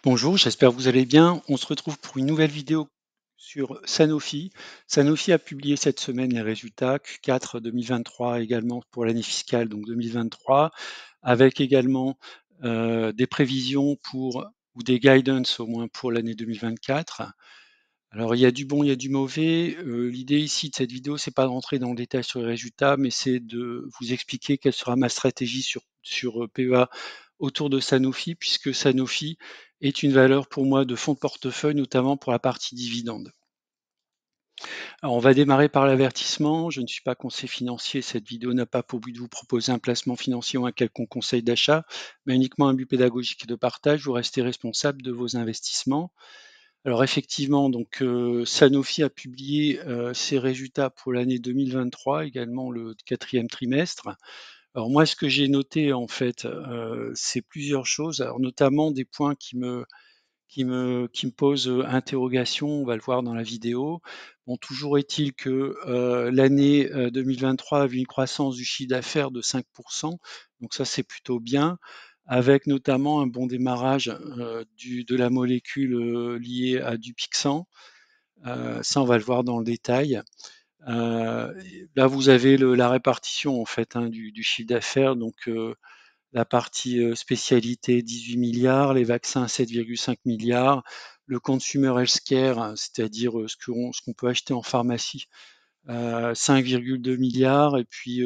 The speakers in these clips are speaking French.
Bonjour, j'espère que vous allez bien. On se retrouve pour une nouvelle vidéo sur Sanofi. Sanofi a publié cette semaine les résultats Q4 2023 également pour l'année fiscale, donc 2023, avec également des prévisions pour, ou des guidance au moins pour l'année 2024. Alors il y a du bon, il y a du mauvais. L'idée ici de cette vidéo, c'est pas de rentrer dans le détail sur les résultats, mais c'est de vous expliquer quelle sera ma stratégie sur PEA autour de Sanofi, puisque Sanofi est une valeur pour moi de fonds de portefeuille, notamment pour la partie dividende. Alors on va démarrer par l'avertissement. Je ne suis pas conseiller financier. Cette vidéo n'a pas pour but de vous proposer un placement financier ou un quelconque conseil d'achat, mais uniquement un but pédagogique et de partage. Vous restez responsable de vos investissements. Alors effectivement, donc Sanofi a publié ses résultats pour l'année 2023, également le quatrième trimestre. Alors moi, ce que j'ai noté en fait, c'est plusieurs choses. Alors notamment des points qui me posent interrogation. On va le voir dans la vidéo. Bon, toujours est-il que l'année 2023 a vu une croissance du chiffre d'affaires de 5%, donc ça c'est plutôt bien, avec notamment un bon démarrage de la molécule liée à Dupixent. Ça, on va le voir dans le détail. Euh, Là, vous avez la répartition en fait du chiffre d'affaires. Donc, la partie spécialité 18 milliards, les vaccins 7,5 milliards, le consumer healthcare, c'est-à-dire ce qu'on peut acheter en pharmacie, 5,2 milliards, et puis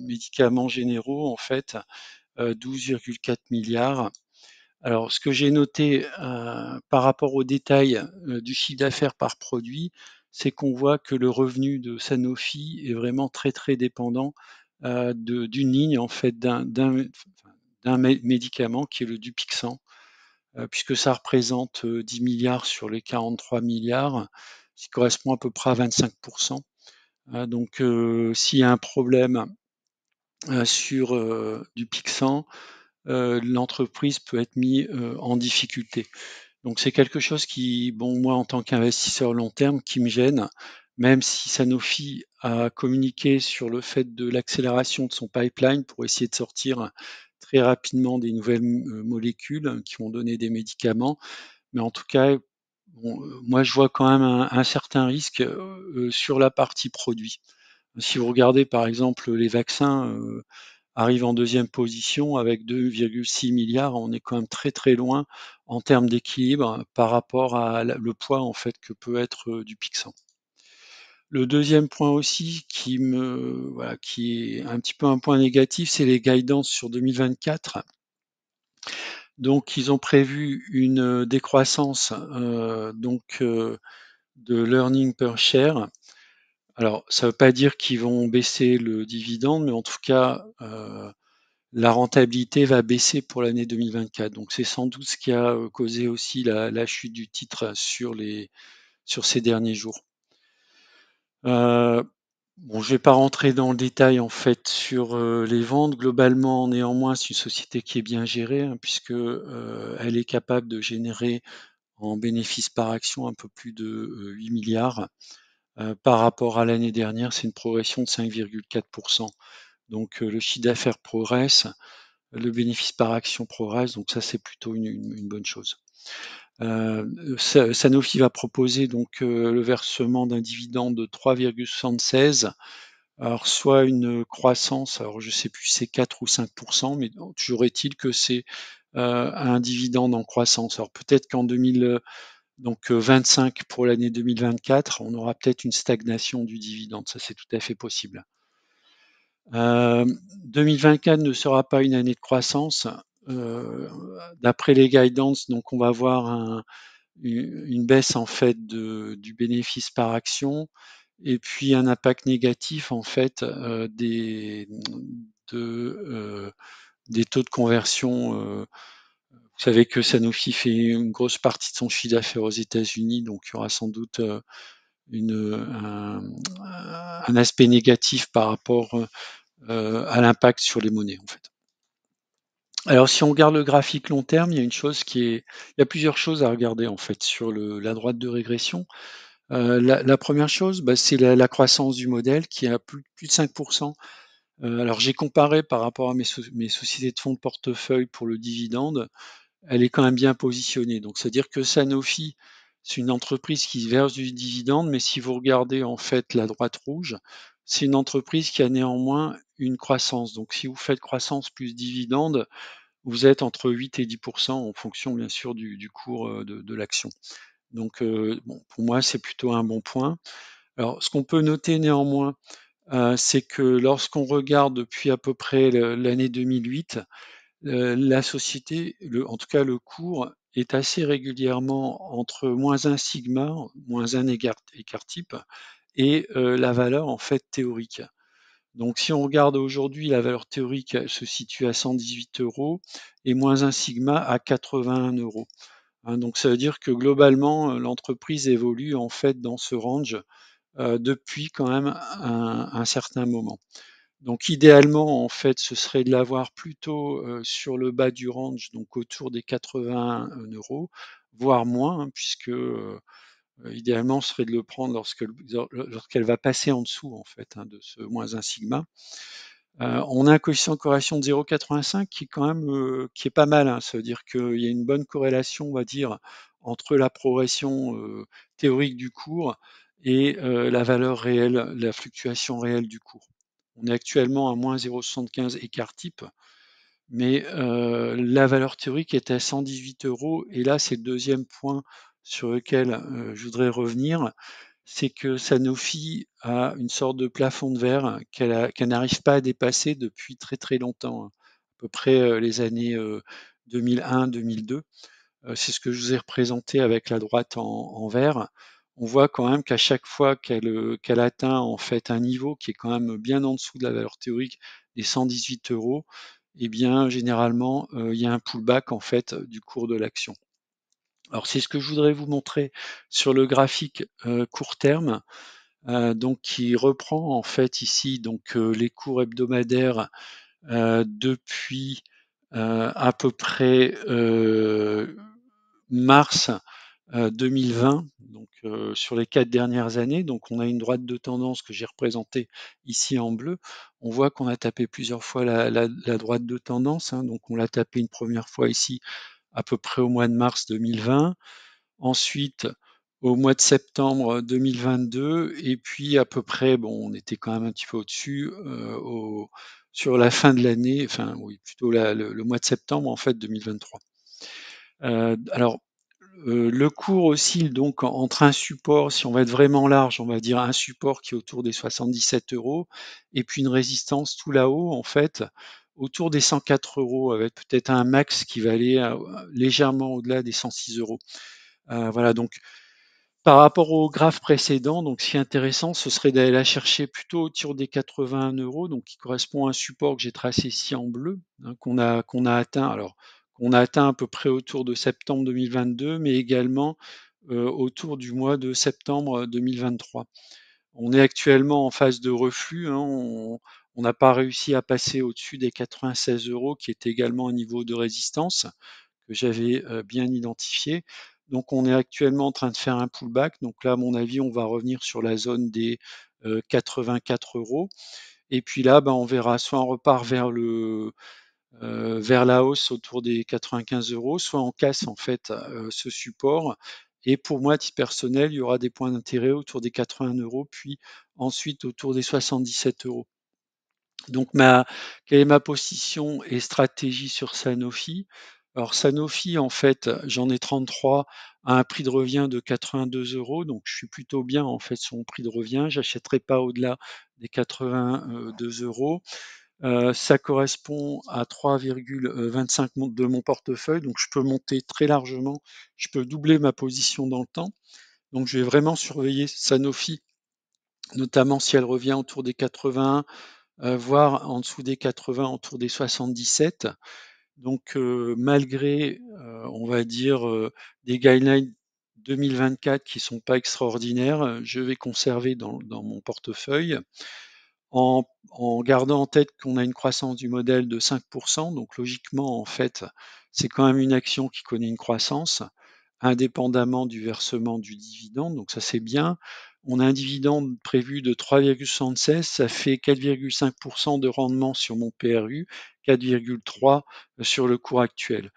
médicaments généraux en fait, 12,4 milliards. Alors, ce que j'ai noté par rapport au détail du chiffre d'affaires par produit, c'est qu'on voit que le revenu de Sanofi est vraiment très très dépendant d'une ligne en fait d'un médicament qui est le Dupixent, puisque ça représente 10 milliards sur les 43 milliards, ce qui correspond à peu près à 25%. Donc, s'il y a un problème sur Dupixent, l'entreprise peut être mise en difficulté. Donc c'est quelque chose qui, bon, moi en tant qu'investisseur long terme, qui me gêne, même si Sanofi a communiqué sur le fait de l'accélération de son pipeline pour essayer de sortir très rapidement des nouvelles molécules qui vont donner des médicaments. Mais en tout cas, bon, moi je vois quand même un certain risque sur la partie produit. Si vous regardez par exemple les vaccins, arrive en deuxième position avec 2,6 milliards. On est quand même très très loin en termes d'équilibre par rapport à le poids en fait que peut être Dupixent. Le deuxième point aussi voilà, qui est un petit peu un point négatif, c'est les guidances sur 2024. Donc ils ont prévu une décroissance de l'earning per share. Alors ça ne veut pas dire qu'ils vont baisser le dividende, mais en tout cas la rentabilité va baisser pour l'année 2024. Donc c'est sans doute ce qui a causé aussi la chute du titre sur ces derniers jours. Bon, je ne vais pas rentrer dans le détail en fait sur les ventes. Globalement, néanmoins, c'est une société qui est bien gérée, hein, puisque elle est capable de générer en bénéfice par action un peu plus de 8 milliards. Par rapport à l'année dernière, c'est une progression de 5,4%. Donc le chiffre d'affaires progresse, le bénéfice par action progresse, donc ça c'est plutôt une bonne chose. Sanofi va proposer donc le versement d'un dividende de 3,76, alors soit une croissance, alors je ne sais plus si c'est 4 ou 5%, mais toujours est-il que c'est un dividende en croissance. Alors peut-être qu'en 2025 pour l'année 2024, on aura peut-être une stagnation du dividende, ça c'est tout à fait possible. 2024 ne sera pas une année de croissance. D'après les guidance, donc on va avoir une baisse en fait du bénéfice par action et puis un impact négatif en fait des taux de conversion. Vous savez que Sanofi fait une grosse partie de son chiffre d'affaires aux États-Unis, donc il y aura sans doute un aspect négatif par rapport à l'impact sur les monnaies en fait. Alors si on regarde le graphique long terme, il y a plusieurs choses à regarder en fait sur la droite de régression. La première chose, bah, c'est la croissance du modèle qui est à plus de 5%. Alors j'ai comparé par rapport à mes sociétés de fonds de portefeuille pour le dividende. elle est quand même bien positionnée. Donc, c'est-à-dire que Sanofi, c'est une entreprise qui verse du dividende, mais si vous regardez en fait la droite rouge, c'est une entreprise qui a néanmoins une croissance. Donc, si vous faites croissance plus dividende, vous êtes entre 8 et 10 en fonction bien sûr du cours de l'action. Donc, bon, pour moi, c'est plutôt un bon point. Alors, ce qu'on peut noter néanmoins, c'est que lorsqu'on regarde depuis à peu près l'année 2008, la société, en tout cas le cours, est assez régulièrement entre -1 sigma, -1 écart type, et la valeur en fait théorique. Donc si on regarde aujourd'hui, la valeur théorique elle se situe à 118 € et -1 sigma à 81 €. Hein, donc ça veut dire que globalement, l'entreprise évolue en fait dans ce range depuis quand même un certain moment. Donc idéalement, en fait, ce serait de l'avoir plutôt sur le bas du range, donc autour des 81 €, voire moins, hein, puisque idéalement, ce serait de le prendre lorsqu'elle va passer en dessous en fait de ce -1 sigma. On a un coefficient de corrélation de 0,85 qui est quand même qui est pas mal, hein. Ça veut dire qu'il y a une bonne corrélation, on va dire, entre la progression théorique du cours et la valeur réelle, la fluctuation réelle du cours. On est actuellement à -0,75 écart type, mais la valeur théorique est à 118 € et là, c'est le deuxième point sur lequel je voudrais revenir, c'est que Sanofi a une sorte de plafond de verre qu'elle n'arrive pas à dépasser depuis très très longtemps, hein, à peu près les années 2001-2002. C'est ce que je vous ai représenté avec la droite en vert. On voit quand même qu'à chaque fois qu'elle atteint en fait un niveau qui est quand même bien en dessous de la valeur théorique des 118 €, eh bien généralement il y a un pullback en fait du cours de l'action. Alors c'est ce que je voudrais vous montrer sur le graphique court terme, donc qui reprend en fait ici donc les cours hebdomadaires depuis à peu près mars 2020, donc sur les 4 dernières années. Donc on a une droite de tendance que j'ai représentée ici en bleu. On voit qu'on a tapé plusieurs fois la droite de tendance, hein. Donc on l'a tapé une première fois ici à peu près au mois de mars 2020. Ensuite, au mois de septembre 2022 et puis à peu près, bon, on était quand même un petit peu au-dessus, sur la fin de l'année, enfin oui, plutôt le mois de septembre en fait 2023. Alors, le cours oscille donc entre un support, si on va être vraiment large, on va dire un support qui est autour des 77 € et puis une résistance tout là-haut en fait, autour des 104 € avec peut-être un max qui va aller légèrement au-delà des 106 €. Voilà, donc par rapport au graphe précédent, donc ce qui est intéressant, ce serait d'aller la chercher plutôt autour des 81 €, donc qui correspond à un support que j'ai tracé ici en bleu, hein, qu'on a atteint. Alors, qu'on a atteint à peu près autour de septembre 2022, mais également autour du mois de septembre 2023. On est actuellement en phase de reflux, hein, on n'a pas réussi à passer au-dessus des 96 €, qui est également un niveau de résistance que j'avais bien identifié. Donc on est actuellement en train de faire un pullback. Donc là, à mon avis, on va revenir sur la zone des 84 €. Et puis là, ben, on verra soit on repart vers la hausse autour des 95 €, soit on casse en fait ce support. Et pour moi, à titre personnel, il y aura des points d'intérêt autour des 80 €, puis ensuite autour des 77 €. Donc quelle est ma position et stratégie sur Sanofi? Alors Sanofi, en fait, j'en ai 33 à un prix de revient de 82 €, donc je suis plutôt bien en fait sur mon prix de revient. J'achèterai pas au-delà des 82 €. Ça correspond à 3,25 de mon portefeuille, donc je peux monter très largement, je peux doubler ma position dans le temps. Donc je vais vraiment surveiller Sanofi, notamment si elle revient autour des 81, voire en dessous des 80, autour des 77. Donc malgré, on va dire, des guidelines 2024 qui sont pas extraordinaires, je vais conserver dans mon portefeuille en gardant en tête qu'on a une croissance du modèle de 5. Donc logiquement, en fait, c'est quand même une action qui connaît une croissance, indépendamment du versement du dividende, donc ça c'est bien. On a un dividende prévu de 3,76, ça fait 4,5 de rendement sur mon PRU, 4,3 sur le cours actuel.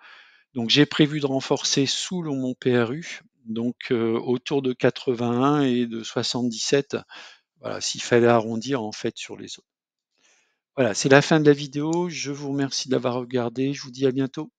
Donc j'ai prévu de renforcer sous mon PRU, donc autour de 81 et de 77. Voilà, s'il fallait arrondir en fait sur les autres. Voilà, c'est la fin de la vidéo. Je vous remercie d'avoir regardé. Je vous dis à bientôt.